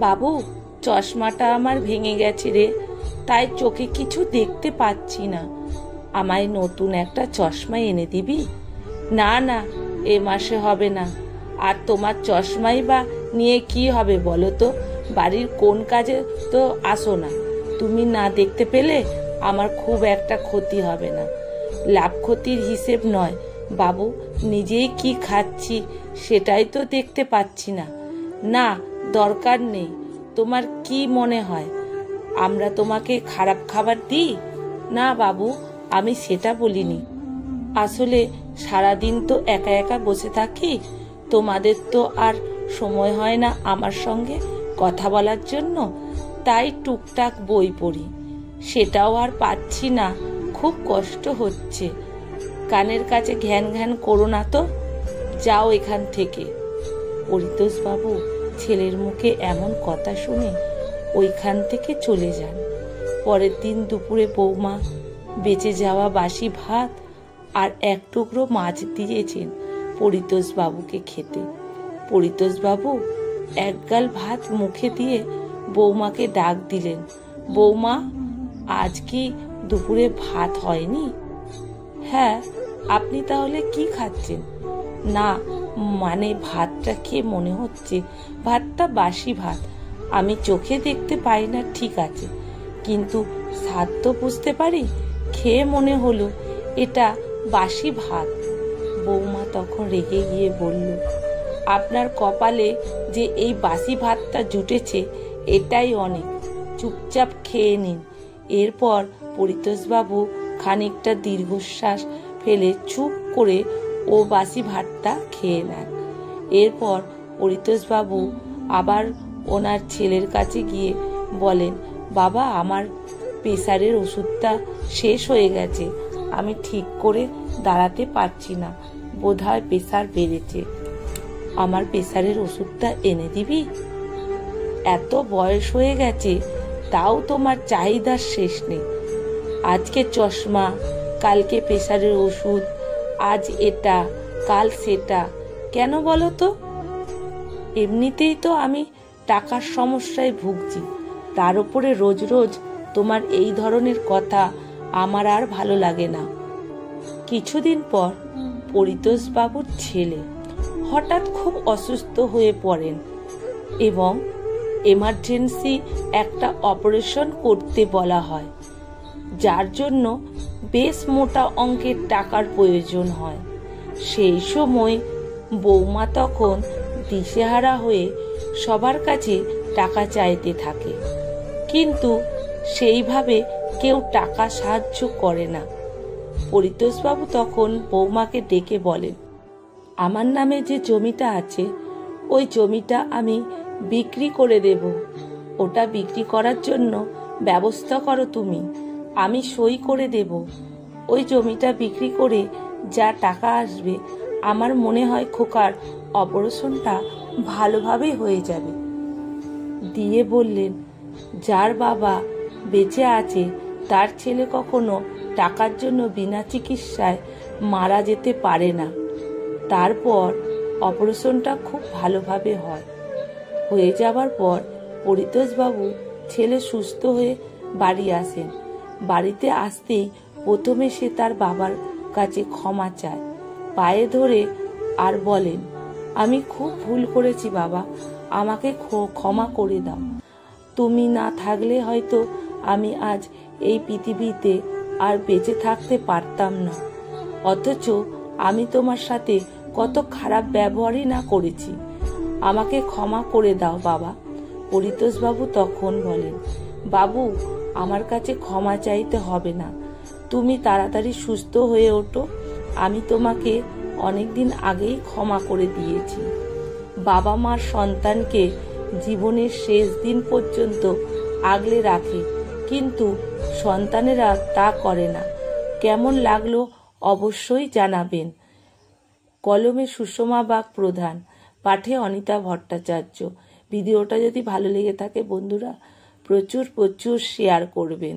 বাবু, চশমাটা আমার ভেঙে গেছে রে, তাই চোখে কিছু দেখতে পাচ্ছি না। আমায় নতুন একটা চশমা এনে দিবি? না না, এ মাসে হবে না। আর তোমার চশমাই বা নিয়ে কি হবে বলো তো? বাড়ির কোন কাজে তো আসো না। তুমি না দেখতে পেলে আমার খুব একটা ক্ষতি হবে না। লাভ ক্ষতির হিসেব নয় বাবু, নিজেই কি খাচ্ছি সেটাই তো দেখতে পাচ্ছি না। না, দরকার নেই। তোমার কি মনে হয় আমরা তোমাকে খারাপ খাবার দিই? না বাবু, আমি সেটা বলিনি। আসলে সারাদিন তো একা একা বসে থাকি, তোমাদের তো আর সময় হয় না আমার সঙ্গে কথা বলার জন্য, তাই টুকটাক বই পড়ি। সেটাও আর পাচ্ছি না, খুব কষ্ট হচ্ছে। কানের কাছে ঘ্যান ঘ্যান করো না তো, যাও এখান থেকে। পরিতোষবাবু ছেলের মুখে এমন কথা শুনে ওইখান থেকে চলে যান। পরের দিন দুপুরে বৌমা বেঁচে যাওয়া বাসি ভাত আর এক টুকরো মাছ দিয়েছেন পরিতোষবাবুকে খেতে। পরিতোষবাবু একগাল ভাত মুখে দিয়ে বৌমাকে ডাক দিলেন, বৌমা, আজ কি দুপুরে ভাত হয়নি? হ্যাঁ, আপনি তাহলে কি খাচ্ছেন? না, মানে ভাতটা খেয়ে মনে হচ্ছে ভাতটা বাসি ভাত। আমি চোখে দেখতে পাই না ঠিক আছে, কিন্তু স্বাদ তো বুঝতে পারি। খেয়ে মনে হলো এটা বাসি ভাত। বৌমা তখন রেগে গিয়ে বলল, আপনার কপালে যে এই বাসি ভাতটা জুটেছে এটাই অনেক, চুপচাপ খেয়ে নিন। এরপর পরিতোষবাবু খানিকটা দীর্ঘশ্বাস ফেলে চুপ করে ও বাসি ভাতটা খেয়ে নেন। এরপর পরিতোষবাবু আবার ওনার ছেলের কাছে গিয়ে বলেন, বাবা, আমার প্রেসারের ওষুধটা শেষ হয়ে গেছে, আমি ঠিক করে দাঁড়াতে পারছি না, বোধহয় প্রেসার বেড়েছে। আমার প্রেসারের ওষুধটা এনে দিবি? এত বয়স হয়ে গেছে তাও তোমার চাহিদার শেষ নেই। আজকে চশমা, কালকে প্রেসারের ওষুধ, আজ এটা কাল সেটা, কেন বলো তো? এমনিতেই তো আমি টাকার সমস্যায় ভুগছি, তার উপরে রোজ রোজ তোমার এই ধরনের কথা আমার আর ভালো লাগে না। কিছুদিন পর পরিতোষবাবুর ছেলে হঠাৎ খুব অসুস্থ হয়ে পড়েন এবং এমার্জেন্সি একটা অপারেশন করতে বলা হয়, যার জন্য বেশ মোটা অঙ্কের টাকার প্রয়োজন হয়। সেই সময় বৌমা তখন দিশেহারা হয়ে সবার কাছে টাকা চাইতে থাকে, কিন্তু সেইভাবে কেউ টাকা সাহায্য করে না। পরিতোষবাবু তখন বৌমাকে ডেকে বলেন, আমার নামে যে জমিটা আছে ওই জমিটা আমি বিক্রি করে দেব, ওটা বিক্রি করার জন্য ব্যবস্থা করো তুমি, আমি সই করে দেব। ওই জমিটা বিক্রি করে যা টাকা আসবে আমার মনে হয় খোকার অপারেশনটা ভালোভাবে হয়ে যাবে। দিয়ে বললেন, যার বাবা বেঁচে আছে তার ছেলে কখনো টাকার জন্য বিনা চিকিৎসায় মারা যেতে পারে না। তারপর অপারেশনটা খুব ভালোভাবে হয়ে যাবার পর পরিতোষবাবু ছেলে সুস্থ হয়ে বাড়ি আসেন। বাড়িতে আসতেই প্রথমে সে তার বাবার কাছে ক্ষমা চায়, পায়ে ধরে আর বলেন, আমি খুব ভুল করেছি বাবা, আমাকে ক্ষমা করে দাও। তুমি না থাকলে হয়তো আমি আজ এই পৃথিবীতে আর বেঁচে থাকতে পারতাম না, অথচ আমি তোমার সাথে কত খারাপ ব্যবহারই না করেছি, আমাকে ক্ষমা করে দাও বাবা। পরিতোষবাবু তখন বলেন, বাবু, আমার কাছে ক্ষমা চাইতে হবে না, তুমি তাড়াতাড়ি সুস্থ হয়ে ওঠো, আমি তোমাকে অনেকদিন আগেই ক্ষমা করে দিয়েছি। বাবা মার সন্তানকে জীবনের শেষ দিন পর্যন্ত আগলে রাখে, কিন্তু সন্তানেরা তা করে না। কেমন লাগলো অবশ্যই জানাবেন। কলমে সুষমা বাগ প্রধান, পাঠে অনিতা ভট্টাচার্য। ভিডিওটা যদি ভালো লেগে থাকে বন্ধুরা প্রচুর শেয়ার করবেন।